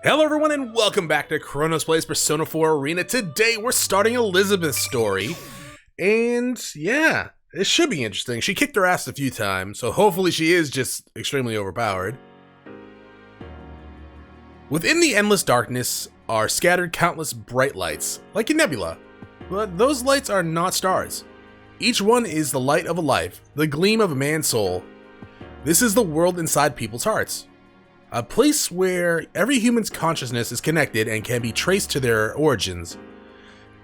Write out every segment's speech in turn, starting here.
Hello everyone and welcome back to Chronos Plays Persona 4 Arena. Today we're starting Elizabeth's story, and yeah, it should be interesting. She kicked her ass a few times, so hopefully she is just extremely overpowered. Within the endless darkness are scattered countless bright lights, like a nebula, but those lights are not stars. Each one is the light of a life, the gleam of a man's soul. This is the world inside people's hearts. A place where every human's consciousness is connected and can be traced to their origins.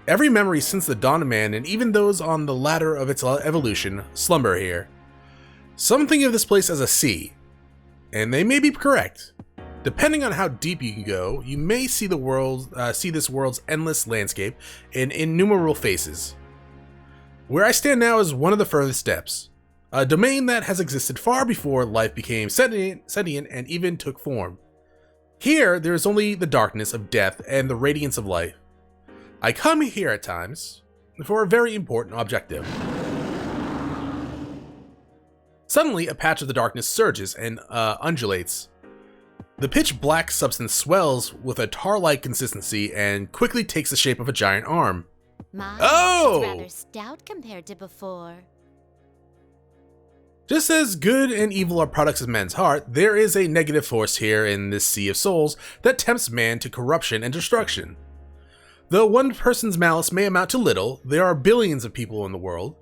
Every memory since the dawn of man, and even those on the ladder of its evolution, slumber here. Some think of this place as a sea, and they may be correct. Depending on how deep you can go, you may see this world's endless landscape in innumerable faces. Where I stand now is one of the furthest steps. A domain that has existed far before life became sentient and even took form. Here, there is only the darkness of death and the radiance of life. I come here at times for a very important objective. Suddenly, a patch of the darkness surges and undulates. The pitch black substance swells with a tar-like consistency and quickly takes the shape of a giant arm. It's rather stout compared to before. Just as good and evil are products of men's heart, there is a negative force here in this sea of souls that tempts man to corruption and destruction. Though one person's malice may amount to little, there are billions of people in the world.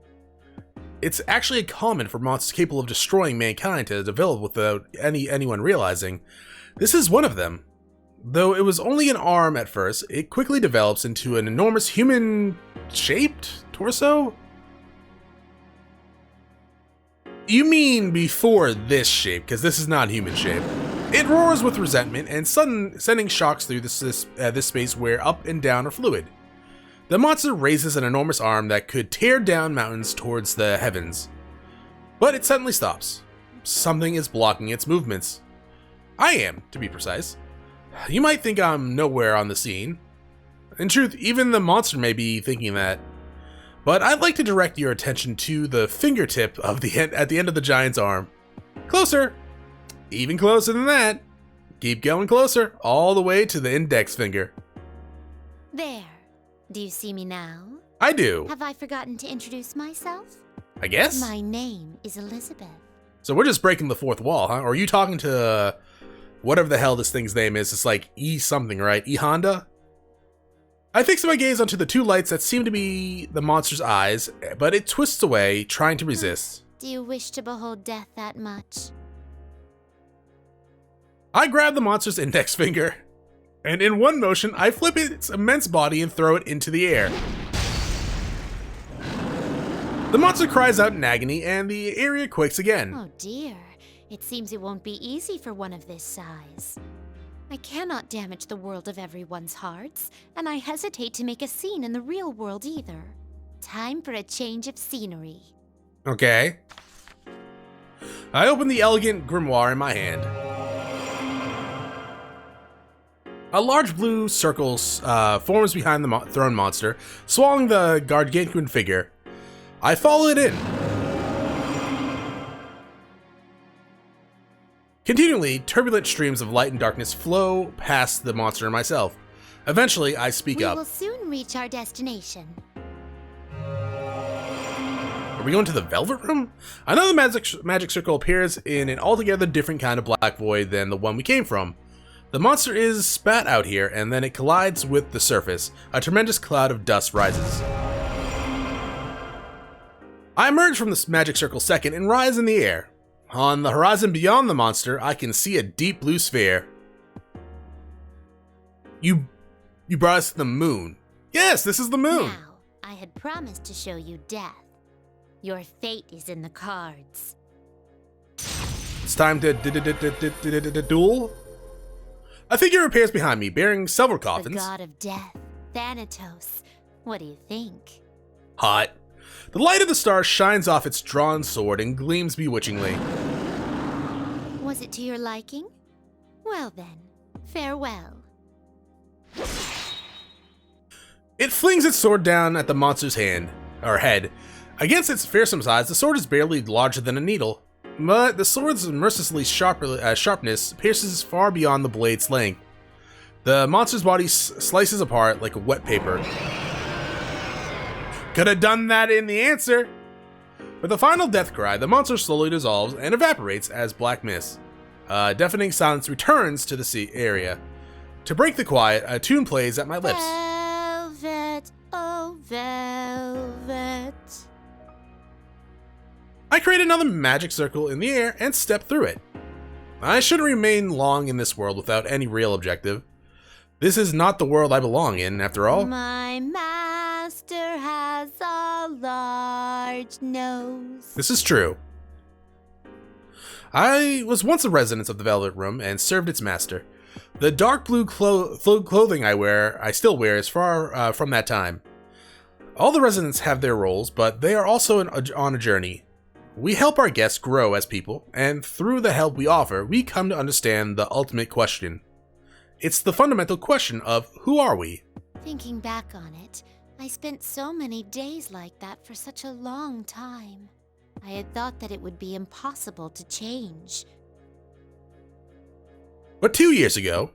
It's actually common for monsters capable of destroying mankind to develop without anyone realizing. This is one of them. Though it was only an arm at first, it quickly develops into an enormous human-shaped torso? You mean before this shape, because this is not human shape. It roars with resentment and sending shocks through this space where up and down are fluid. The monster raises an enormous arm that could tear down mountains towards the heavens. But it suddenly stops. Something is blocking its movements. I am, to be precise. You might think I'm nowhere on the scene. In truth, even the monster may be thinking that. But I'd like to direct your attention to the fingertip of at the end of the giant's arm. Closer! Even closer than that. Keep going closer, all the way to the index finger. There. Do you see me now? I do. Have I forgotten to introduce myself? I guess? My name is Elizabeth. So we're just breaking the fourth wall, huh? Or are you talking to whatever the hell this thing's name is? It's like E something, right? E Honda? I fix my gaze onto the two lights that seem to be the monster's eyes, but it twists away, trying to resist. Do you wish to behold death that much? I grab the monster's index finger, and in one motion, I flip its immense body and throw it into the air. The monster cries out in agony, and the area quakes again. Oh dear, it seems it won't be easy for one of this size. I cannot damage the world of everyone's hearts, and I hesitate to make a scene in the real world either. Time for a change of scenery. Okay. I open the elegant grimoire in my hand. A large blue circle forms behind the thrown monster, swallowing the gargantuan figure. I follow it in. Continually, turbulent streams of light and darkness flow past the monster and myself. Eventually, I speak up. We will soon reach our destination. Are we going to the Velvet Room? Another magic circle appears in an altogether different kind of black void than the one we came from. The monster is spat out here, and then it collides with the surface. A tremendous cloud of dust rises. I emerge from this magic circle second and rise in the air. On the horizon beyond the monster, I can see a deep blue sphere. You brought us to the moon. Yes, this is the moon. Now, I had promised to show you death. Your fate is in the cards. It's time to duel. A figure appears behind me, bearing several coffins. The god of death, Thanatos. What do you think? Hot. The light of the star shines off its drawn sword and gleams bewitchingly. Was it to your liking? Well then, farewell. It flings its sword down at the monster's head. Against its fearsome size, the sword is barely larger than a needle. But the sword's mercilessly sharpness pierces far beyond the blade's length. The monster's body slices apart like a wet paper. Could have done that in the answer. With the final death cry, the monster slowly dissolves and evaporates as black mist. Deafening silence returns to the sea area. To break the quiet, a tune plays at my lips. Velvet, oh velvet. I create another magic circle in the air and step through it. I shouldn't remain long in this world without any real objective. This is not the world I belong in, after all. My master has a large nose. This is true. I was once a resident of the Velvet Room and served its master. The dark blue clothing I still wear is far from that time. All the residents have their roles, but they are also on a journey. We help our guests grow as people, and through the help we offer, we come to understand the ultimate question. It's the fundamental question of who are we? Thinking back on it, I spent so many days like that for such a long time. I had thought that it would be impossible to change. But 2 years ago,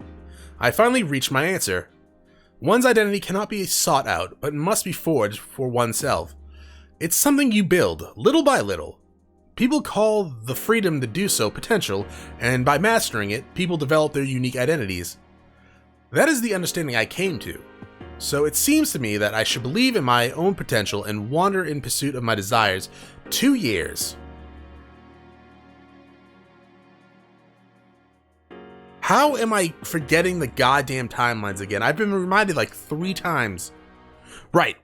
I finally reached my answer. One's identity cannot be sought out, but must be forged for oneself. It's something you build, little by little. People call the freedom to do so potential, and by mastering it, people develop their unique identities. That is the understanding I came to. So it seems to me that I should believe in my own potential and wander in pursuit of my desires. 2 years. How am I forgetting the goddamn timelines again? I've been reminded like 3 times. Right.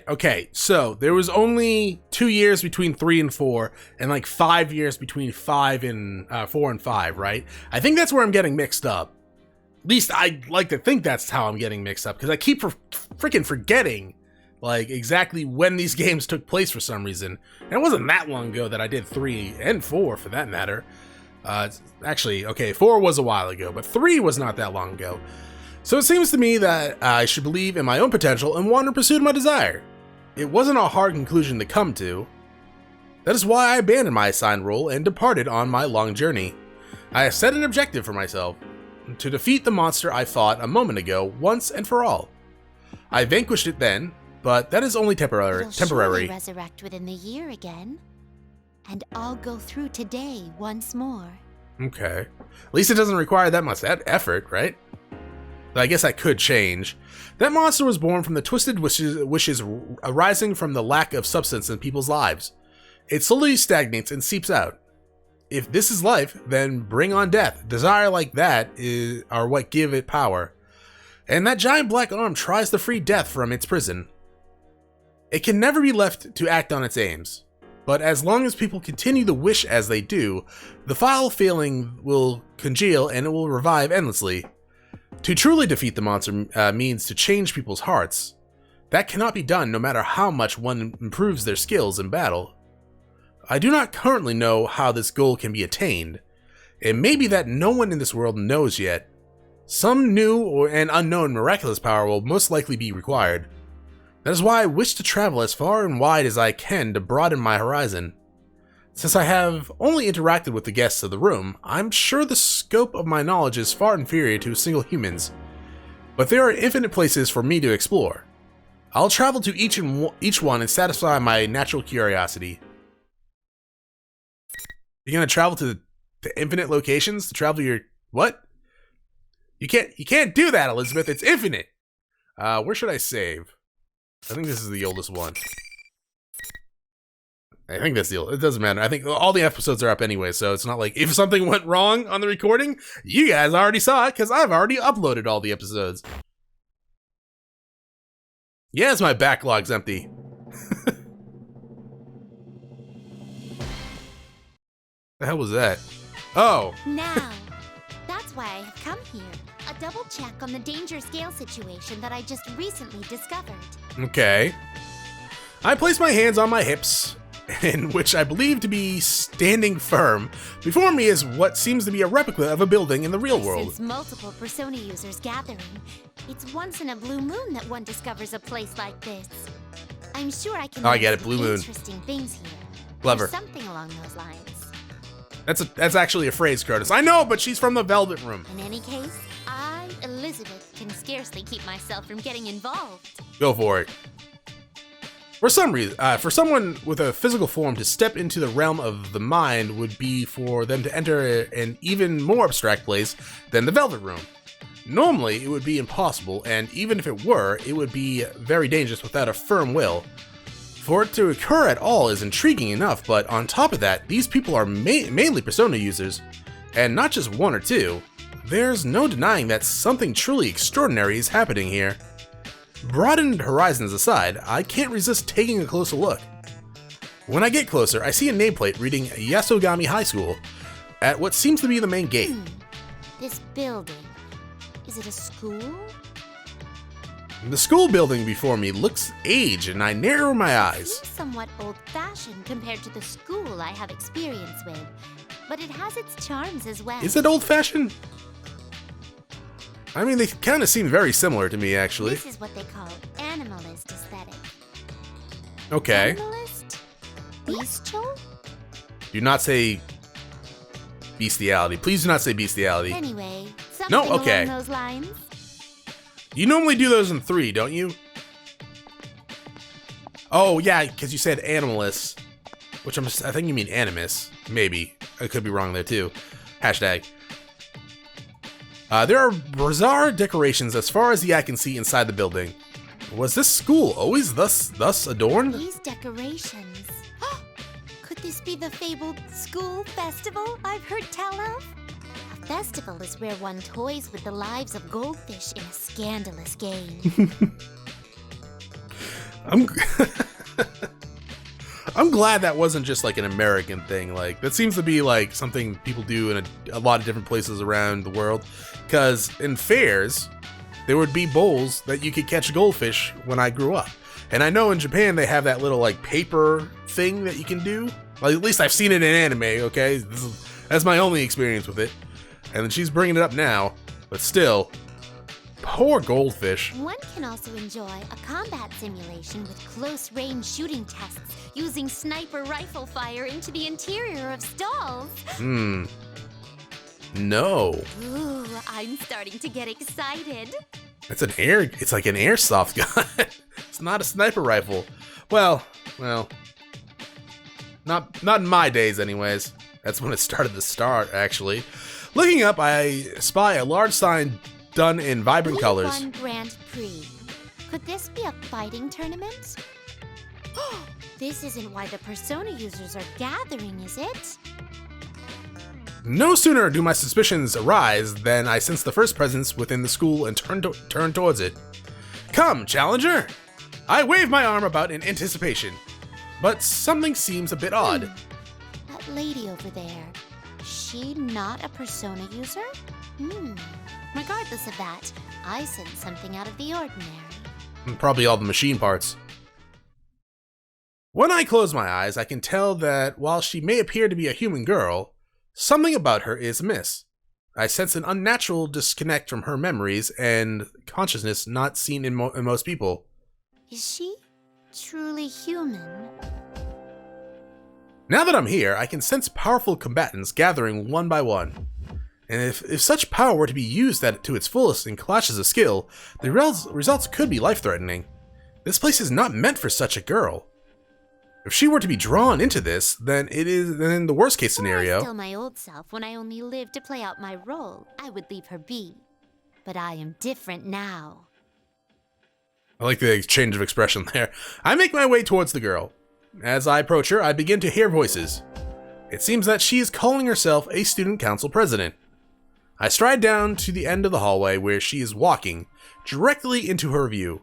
Okay, so there was only 2 years between 3 and 4, and like 5 years between 4 and 5, right? I think that's where I'm getting mixed up. At least I like to think that's how I'm getting mixed up, because I keep freaking forgetting like exactly when these games took place for some reason. And it wasn't that long ago that I did 3 and 4 for that matter. Actually, okay, 4 was a while ago, but 3 was not that long ago. So it seems to me that I should believe in my own potential and wander in pursuit of my desire. It wasn't a hard conclusion to come to. That is why I abandoned my assigned role and departed on my long journey. I have set an objective for myself: to defeat the monster I fought a moment ago once and for all. I vanquished it then, but that is only temporary. It'll surely resurrect within the year again. And I'll go through today once more. Okay. At least it doesn't require that much effort, right? But I guess I could change. That monster was born from the twisted wishes arising from the lack of substance in people's lives. It slowly stagnates and seeps out. If this is life, then bring on death. Desire like that are what give it power. And that giant black arm tries to free death from its prison. It can never be left to act on its aims. But as long as people continue to wish as they do, the foul feeling will congeal and it will revive endlessly. To truly defeat the monster means to change people's hearts. That cannot be done no matter how much one improves their skills in battle. I do not currently know how this goal can be attained. It may be that no one in this world knows yet. Some new and unknown miraculous power will most likely be required. That is why I wish to travel as far and wide as I can to broaden my horizon. Since I have only interacted with the guests of the room, I'm sure the scope of my knowledge is far inferior to a single human's. But there are infinite places for me to explore. I'll travel to each one and satisfy my natural curiosity. You're gonna travel to infinite locations to travel your what? You can't do that, Elizabeth. It's infinite. Where should I save? I think this is the oldest one. I think that's the old. It doesn't matter. I think all the episodes are up anyway, so it's not like if something went wrong on the recording, you guys already saw it because I've already uploaded all the episodes. Yes, my backlog's empty. The hell was that? Oh. Now, that's why I have come here. A double check on the danger scale situation that I just recently discovered. Okay. I place my hands on my hips, in which I believe to be standing firm. Before me is what seems to be a replica of a building in the real world. Since multiple Persona users gathering, it's once in a blue moon that one discovers a place like this. I'm sure I can I get it, blue moon. Interesting things here. Clever. Or something along those lines. That's actually a phrase, Chronos. I know, but she's from the Velvet Room. In any case, I, Elizabeth, can scarcely keep myself from getting involved. Go for it. For some reason, for someone with a physical form to step into the realm of the mind would be for them to enter an even more abstract place than the Velvet Room. Normally, it would be impossible, and even if it were, it would be very dangerous without a firm will. For it to occur at all is intriguing enough, but on top of that, these people are mainly Persona users, and not just one or two. There's no denying that something truly extraordinary is happening here. Broadened horizons aside, I can't resist taking a closer look. When I get closer, I see a nameplate reading Yasogami High School at what seems to be the main gate. This building, is it a school? The school building before me looks aged, and I narrow my eyes. It seems somewhat old-fashioned compared to the school I have experience with, but it has its charms as well. Is it old-fashioned? I mean, they kind of seem very similar to me, actually. This is what they call animalist aesthetic. Okay. Animalist? Bestial? Do not say bestiality. Please do not say bestiality. Anyway, something No, okay. along those lines. You normally do those in 3, don't you? Oh, yeah, because you said animalist, which I think you mean animus. Maybe. I could be wrong there, too. Hashtag. There are bizarre decorations as far as the eye can see inside the building. Was this school always thus adorned? These decorations. Could this be the fabled school festival I've heard tell of? A festival is where one toys with the lives of goldfish in a scandalous game. I'm glad that wasn't just like an American thing. Like, that seems to be like something people do in a lot of different places around the world. Because in fairs, there would be bowls that you could catch goldfish when I grew up. And I know in Japan they have that little like paper thing that you can do. Well, at least I've seen it in anime, okay? That's my only experience with it. And she's bringing it up now, but still, poor goldfish. One can also enjoy a combat simulation with close-range shooting tests using sniper rifle fire into the interior of stalls. No. Ooh, I'm starting to get excited. It's like an airsoft gun. It's not a sniper rifle. Well, not in my days anyways. That's when it started to start, actually. Looking up, I spy a large sign done in vibrant colors. P-1 Grand Prix. Could this be a fighting tournament? This isn't why the Persona users are gathering, is it? No sooner do my suspicions arise than I sense the first presence within the school and turn towards it. Come, challenger! I wave my arm about in anticipation, but something seems a bit odd. That lady over there, is she not a Persona user? Regardless of that, I sense something out of the ordinary. Probably all the machine parts. When I close my eyes, I can tell that while she may appear to be a human girl, something about her is amiss. I sense an unnatural disconnect from her memories and consciousness not seen in most people. Is she truly human? Now that I'm here, I can sense powerful combatants gathering one by one. And if such power were to be used to its fullest in clashes of skill, the results could be life-threatening. This place is not meant for such a girl. If she were to be drawn into this, then in the worst case scenario. Still my old self, when I only lived to play out my role, I would leave her be. But I am different now. I like the exchange of expression there. I make my way towards the girl. As I approach her, I begin to hear voices. It seems that she is calling herself a student council president. I stride down to the end of the hallway where she is walking, directly into her view.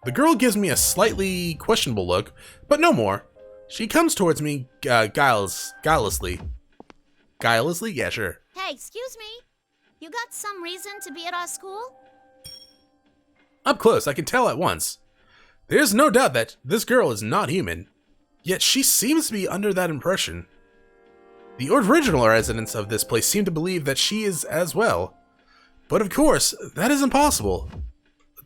The girl gives me a slightly questionable look, but no more. She comes towards me guilelessly. Guilelessly? Yeah, sure. Hey, excuse me. You got some reason to be at our school? Up close, I can tell at once. There's no doubt that this girl is not human, yet she seems to be under that impression. The original residents of this place seem to believe that she is as well. But of course, that is impossible.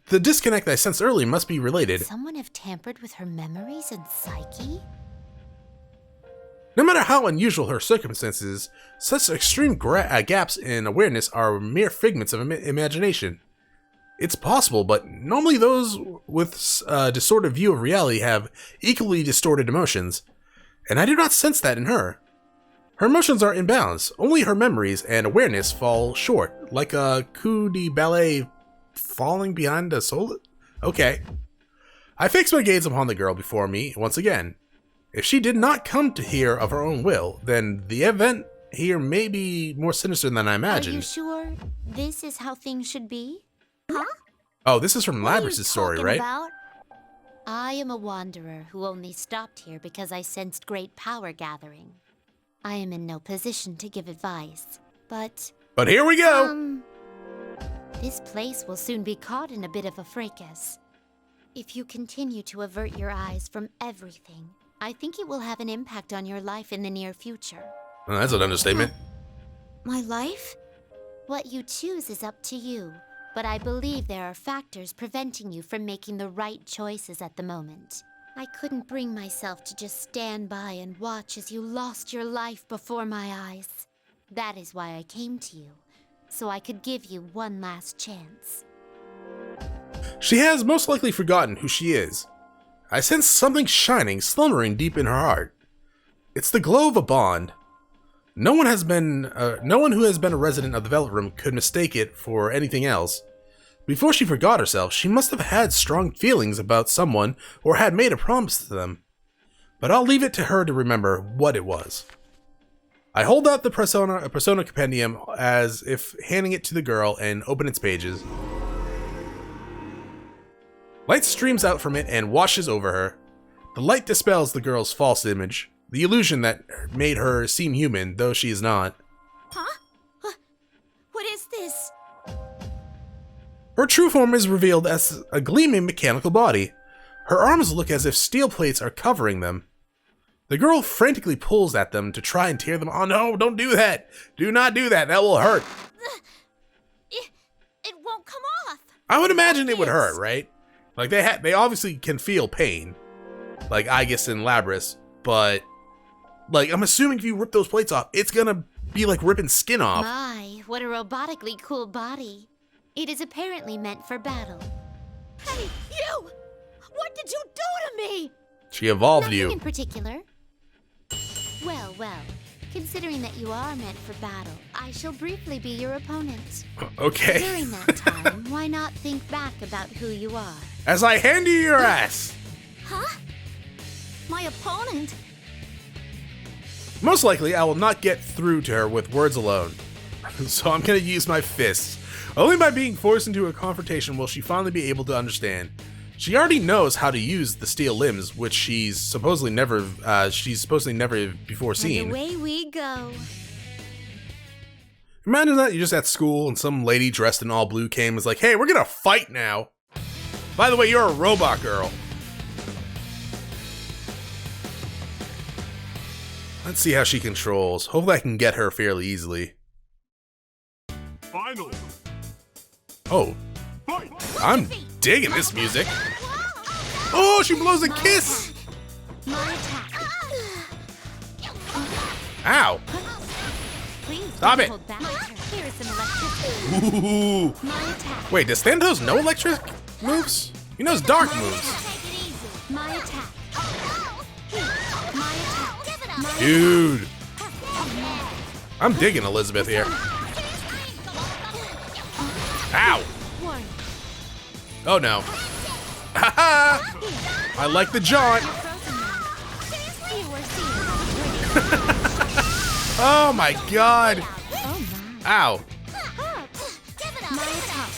The disconnect I sensed earlier must be related. Could someone have tampered with her memories and psyche? No matter how unusual her circumstances, such extreme gaps in awareness are mere figments of imagination. It's possible, but normally those with a distorted view of reality have equally distorted emotions, and I do not sense that in her. Her emotions are in balance, only her memories and awareness fall short, like a coup de ballet falling behind a solo. Okay. I fix my gaze upon the girl before me once again. If she did not come to here of her own will, then the event here may be more sinister than I imagined. Are you sure this is how things should be? Huh? Oh, this is from Labrys' story, right? About? I am a wanderer who only stopped here because I sensed great power gathering. I am in no position to give advice, but here we go! This place will soon be caught in a bit of a fracas. If you continue to avert your eyes from everything, I think it will have an impact on your life in the near future. Oh, that's an understatement. My life? What you choose is up to you, but I believe there are factors preventing you from making the right choices at the moment. I couldn't bring myself to just stand by and watch as you lost your life before my eyes. That is why I came to you, so I could give you one last chance. She has most likely forgotten who she is. I sense something shining, slumbering deep in her heart. It's the glow of a bond. No one who has been a resident of the Velvet Room could mistake it for anything else. Before she forgot herself, she must have had strong feelings about someone or had made a promise to them. But I'll leave it to her to remember what it was. I hold out the Persona Compendium as if handing it to the girl and open its pages. Light streams out from it and washes over her. The light dispels the girl's false image, the illusion that made her seem human, though she is not. Huh? What is this? Her true form is revealed as a gleaming mechanical body. Her arms look as if steel plates are covering them. The girl frantically pulls at them to try and tear them. Oh no, don't do that! Do not do that, that will hurt. It won't come off. I would imagine it would hurt, right? Like, they obviously can feel pain, like Aegis and Labrys, but, like, I'm assuming if you rip those plates off, it's gonna be like ripping skin off. My, what a robotically cool body. It is apparently meant for battle. Hey, you! What did you do to me? She evolved Nothing you. in particular. Well, considering that you are meant for battle, I shall briefly be your opponent. Okay. During that time, why not think back about who you are? As I hand you your ass. Huh? My opponent? Most likely, I will not get through to her with words alone. So I'm gonna use my fists. Only by being forced into a confrontation will she finally be able to understand. She already knows how to use the steel limbs, which she's supposedly never before seen. And away we go. Imagine that you're just at school and some lady dressed in all blue came and was like, "Hey, we're gonna fight now. By the way, you're a robot girl." Let's see how she controls. Hopefully I can get her fairly easily. Final. Oh, Fight. I'm digging this music. Oh, she blows a kiss. My attack. Ow. Please Stop don't it. hold back. Here is some electricity. Ooh. My attack. Wait, does Thanatos know electric moves? He knows dark moves. Take it easy. My attack. My attack. My Dude. I'm digging Elizabeth here. Ow. Warning. Oh no. Haha. I like the jaunt. Oh my god. Oh my. Ow. My attack.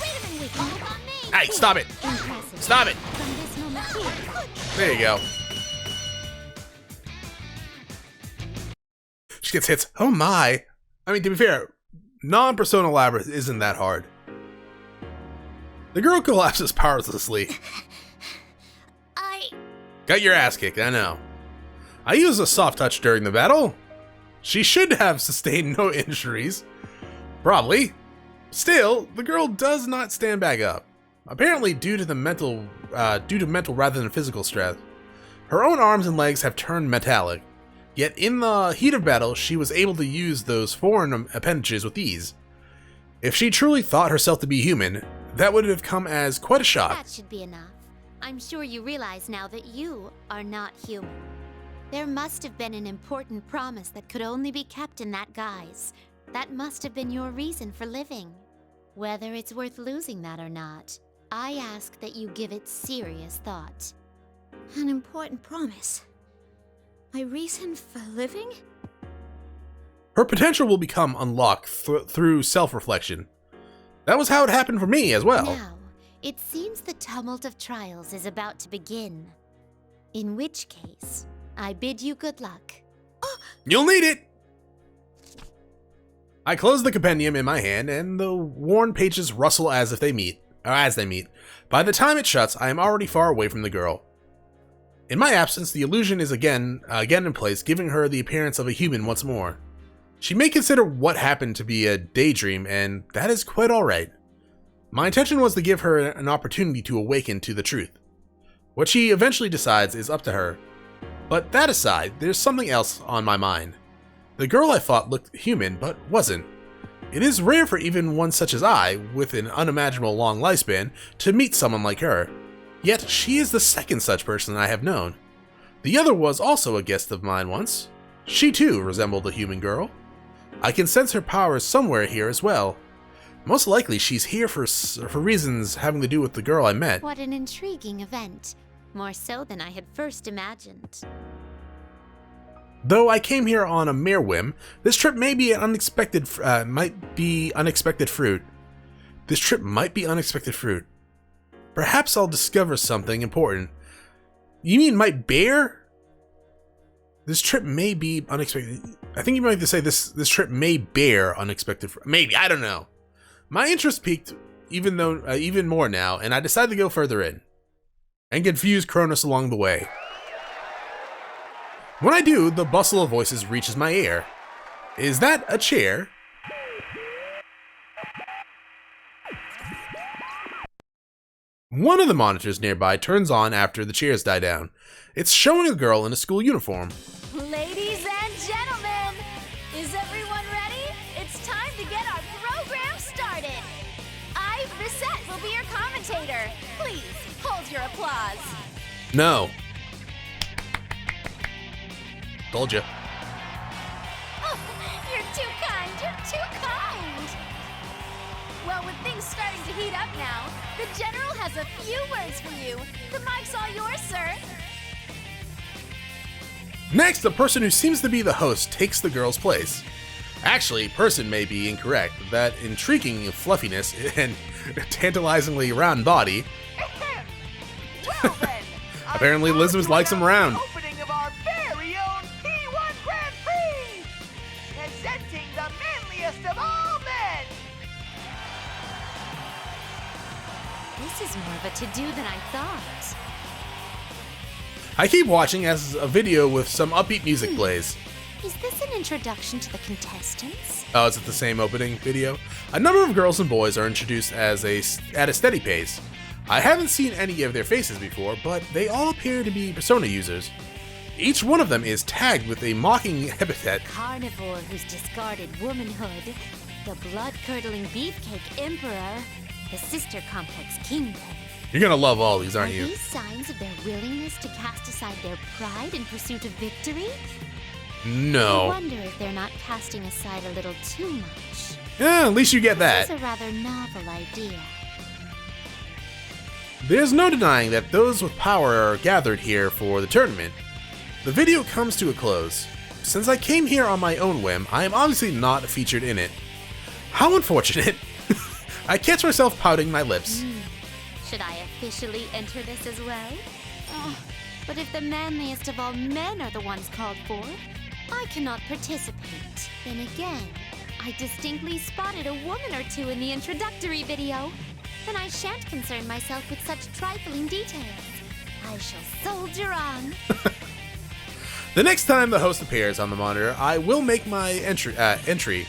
Hey, stop it. Impressive. Stop it. From this moment here. There you go. She gets hits. Oh my. I mean, to be fair, non-Persona Labyrinth isn't that hard. The girl collapses powerlessly. Got your ass kicked, I know. I used a soft touch during the battle. She should have sustained no injuries. Probably. Still, the girl does not stand back up. Apparently due to mental rather than physical stress. Her own arms and legs have turned metallic. Yet in the heat of battle, she was able to use those foreign appendages with ease. If she truly thought herself to be human, That would have come as quite a shock. That should be enough. I'm sure you realize now that you are not human. There must have been an important promise that could only be kept in that guise. That must have been your reason for living. Whether it's worth losing that or not, I ask that you give it serious thought. An important promise? My reason for living? Her potential will become unlocked through self-reflection. That was how it happened for me as well. Now, it seems the tumult of trials is about to begin. In which case, I bid you good luck. Oh! You'll need it! I close the compendium in my hand, and the worn pages rustle as they meet. By the time it shuts, I am already far away from the girl. In my absence, the illusion is again in place, giving her the appearance of a human once more. She may consider what happened to be a daydream, and that is quite alright. My intention was to give her an opportunity to awaken to the truth. What she eventually decides is up to her. But that aside, there's something else on my mind. The girl I fought looked human, but wasn't. It is rare for even one such as I, with an unimaginable long lifespan, to meet someone like her. Yet she is the second such person I have known. The other was also a guest of mine once. She too resembled a human girl. I can sense her powers somewhere here as well. Most likely she's here for reasons having to do with the girl I met. What an intriguing event. More so than I had first imagined. Though I came here on a mere whim, this trip may be unexpected fruit. This trip might be unexpected fruit. Perhaps I'll discover something important. You mean might bear? This trip may be unexpected. I think you might have to say this trip may bear unexpected fruit. Maybe, I don't know. My interest peaked even more now, and I decided to go further in. And confuse Chronos along the way. When I do, the bustle of voices reaches my ear. Is that a chair? One of the monitors nearby turns on after the cheers die down. It's showing a girl in a school uniform. Ladies and gentlemen, is everyone ready? It's time to get our program started. I, Reset, will be your commentator. Please, hold your applause. No. Told you. Oh, you're too kind, you're too kind. Well, with things starting to heat up now, the General has a few words for you. The mic's all yours, sir. Next, the person who seems to be the host takes the girl's place. Actually, person may be incorrect. That intriguing fluffiness and tantalizingly round body. Well then, Apparently Elizabeth likes him round. Opening of our very own P-1 Grand Prix, presenting the manliest of all men. This is more of a to-do than I thought. I keep watching as a video with some upbeat music plays. Is this an introduction to the contestants? Oh, is it the same opening video? A number of girls and boys are introduced at a steady pace. I haven't seen any of their faces before, but they all appear to be persona users. Each one of them is tagged with a mocking epithet. Carnivore who's discarded womanhood, the blood-curdling beefcake emperor, the sister complex kingpin. You're gonna love all these, aren't Are you? these signs of their willingness to cast aside their pride in pursuit of victory? I No. wonder if they're not casting aside a little too much. Yeah, at least you get This that. is a rather novel idea. There's no denying that those with power are gathered here for the tournament. The video comes to a close. Since I came here on my own whim, I am obviously not featured in it. How unfortunate. I catch myself pouting my lips. Should I officially enter this as well? Oh, but if the manliest of all men are the ones called for, I cannot participate. Then again, I distinctly spotted a woman or two in the introductory video. Then I shan't concern myself with such trifling details. I shall soldier on. The next time the host appears on the monitor, I will make my entry.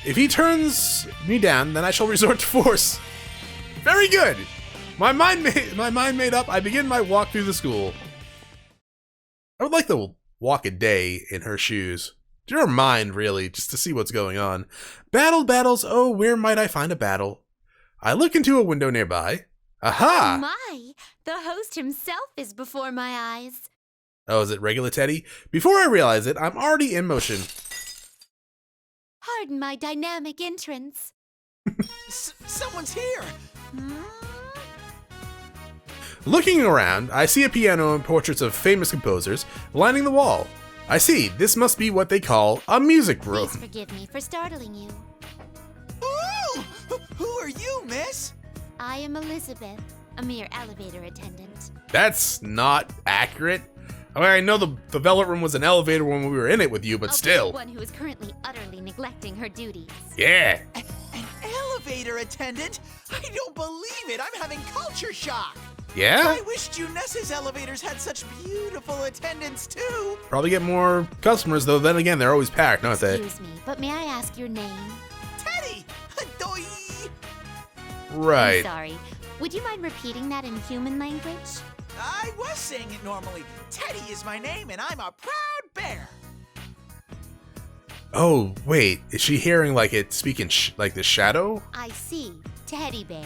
If he turns me down, then I shall resort to force. Very good! My mind made up, I begin my walk through the school. I would like to walk a day in her shoes. To her mind, really, just to see what's going on. Battles, oh, where might I find a battle? I look into a window nearby. Aha! My, the host himself is before my eyes. Oh, is it regular Teddy? Before I realize it, I'm already in motion. Pardon my dynamic entrance. Someone's here! Looking around, I see a piano and portraits of famous composers lining the wall. I see, this must be what they call a music room. Please forgive me for startling you. Ooh! Who are you, miss? I am Elizabeth, a mere elevator attendant. That's not accurate. I mean, I know the Velvet Room was an elevator when we were in it with you, but I'll still. be the one who is currently utterly neglecting her duties. Yeah. An elevator attendant? I don't believe it! I'm having culture shock! Yeah? I wish Junessa's elevators had such beautiful attendants too! Probably get more customers, though. Then again, they're always packed, aren't they? Excuse me, but may I ask your name? Teddy! Doi! Right. I'm sorry. Would you mind repeating that in human language? I was saying it normally. Teddy is my name and I'm a proud bear! Oh, wait. Is she hearing like it speaking like the shadow? I see. Teddy bear.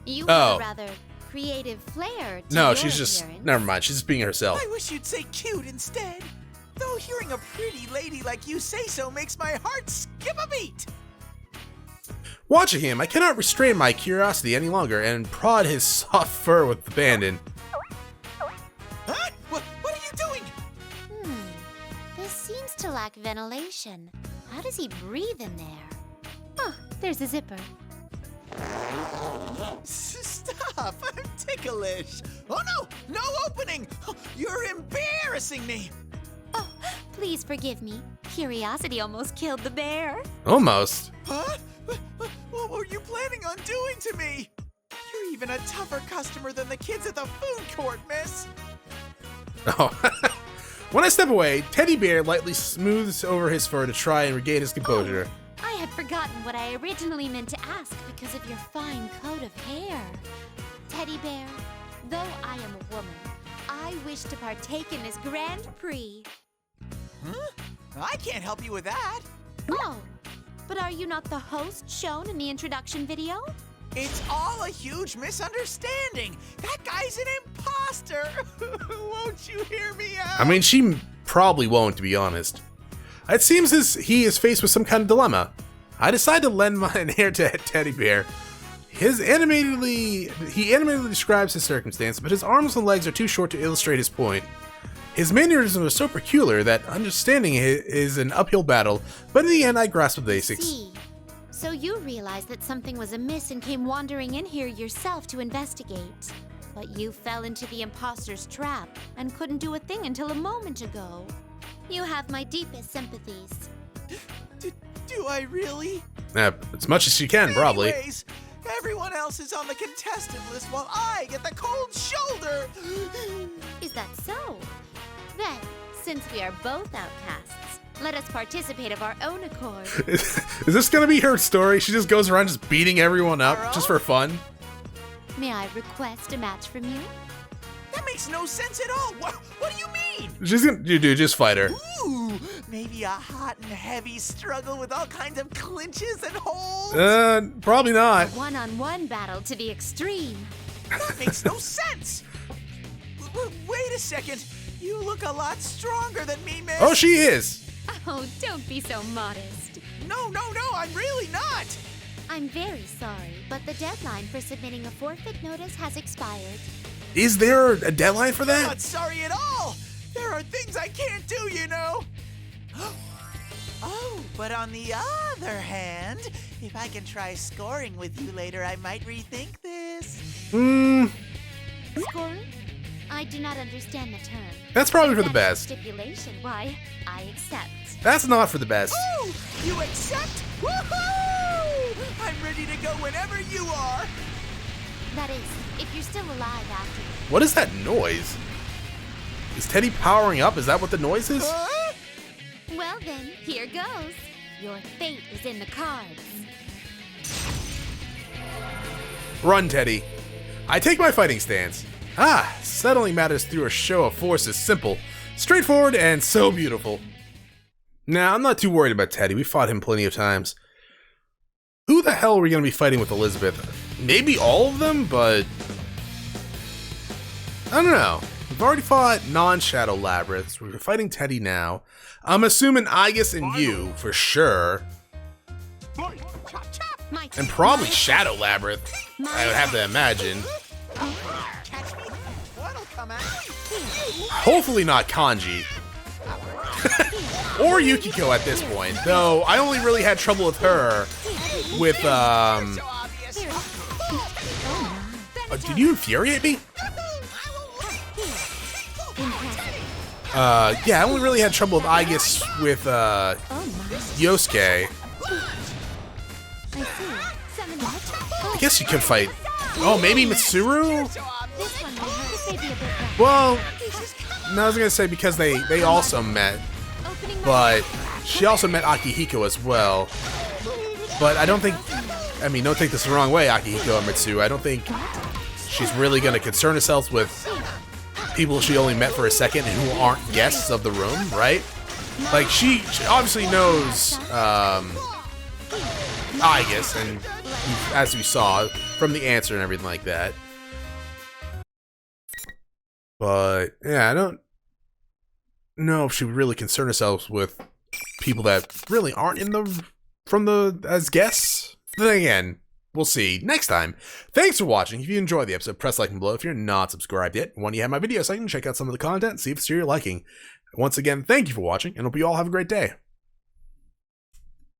You Oh. have a rather creative flair to No, your she's just. appearance. Never mind. She's just being herself. I wish you'd say cute instead. Though hearing a pretty lady like you say so makes my heart skip a beat! Watching him, I cannot restrain my curiosity any longer and prod his soft fur with abandon. Huh? What are you doing? This seems to lack ventilation. How does he breathe in there? Oh, there's a zipper. Stop! I'm ticklish! Oh no! No opening! You're embarrassing me! Oh, please forgive me. Curiosity almost killed the bear. Almost. Huh? What were you planning on doing to me? You're even a tougher customer than the kids at the food court, miss! Oh. When I step away, Teddy Bear lightly smooths over his fur to try and regain his composure. I had forgotten what I originally meant to ask because of your fine coat of hair. Teddy bear, though I am a woman, I wish to partake in this Grand Prix. Huh? I can't help you with that! Oh, but are you not the host shown in the introduction video? It's all a huge misunderstanding! That guy's an imposter! Won't you hear me out? I mean, she probably won't, to be honest. It seems as he is faced with some kind of dilemma. I decide to lend my ear to Teddy Bear. He animatedly describes his circumstance, but his arms and legs are too short to illustrate his point. His mannerisms are so peculiar that understanding it is an uphill battle, but in the end I grasp the basics. See. So you realized that something was amiss and came wandering in here yourself to investigate. But you fell into the imposter's trap and couldn't do a thing until a moment ago. You have my deepest sympathies. Do I really? As much as she can, probably. Anyways, everyone else is on the contestant list while I get the cold shoulder! Is that so? Then, since we are both outcasts, let us participate of our own accord. Is this gonna be her story? She just goes around just beating everyone up just for fun? May I request a match from you? That makes no sense at all! What do you mean? She's gonna, dude, just fight her. Ooh, maybe a hot and heavy struggle with all kinds of clinches and holds? Probably not. One-on-one battle to the extreme. That makes no sense! Wait a second! You look a lot stronger than me, miss! Oh, she is! Oh, don't be so modest. No, I'm really not! I'm very sorry, but the deadline for submitting a forfeit notice has expired. Is there a deadline for I'm that? not sorry at all! There are things I can't do, you know! Oh, but on the other hand, if I can try scoring with you later, I might rethink this. Scoring? I do not understand the term. That's probably for If the that is best. Stipulation, why, I accept. That's not for the best. Oh, you accept? Woohoo! I'm ready to go whenever you are. That is, if you're still alive after. What is that noise? Is Teddy powering up? Is that what the noise is? Huh? Well then, here goes. Your fate is in the cards. Run, Teddy. I take my fighting stance. Settling matters through a show of force is simple, straightforward, and so beautiful. Nah, I'm not too worried about Teddy. We fought him plenty of times. Who the hell are we going to be fighting with Elizabeth? maybe all of them, but I don't know. We've already fought non-Shadow Labyrinths. We're fighting Teddy now. I'm assuming Igus and you for sure. And probably Shadow Labyrinth, I would have to imagine. Hopefully not Kanji. Or Yukiko at this point, though I only really had trouble with her with, did you infuriate me? Yeah, I only really had trouble with Igus with, Yosuke. I guess you could fight. Oh, maybe Mitsuru? Well, no, I was gonna say because they also met, but she also met Akihiko as well. But I don't think, I mean, don't take this the wrong way, Akihiko and Mitsuru. I don't think she's really gonna concern herself with people she only met for a second and who aren't guests of the room, right? Like, she obviously knows, Igus, and as we saw from the answer and everything like that. But yeah, I don't know if she would really concern herself with people that really aren't in the as guests. Then again, we'll see next time. Thanks for watching. If you enjoyed the episode, press like and below. If you're not subscribed yet, when you have my videos, so you can check out some of the content, see if it's to your liking. Once again, thank you for watching, and hope you all have a great day.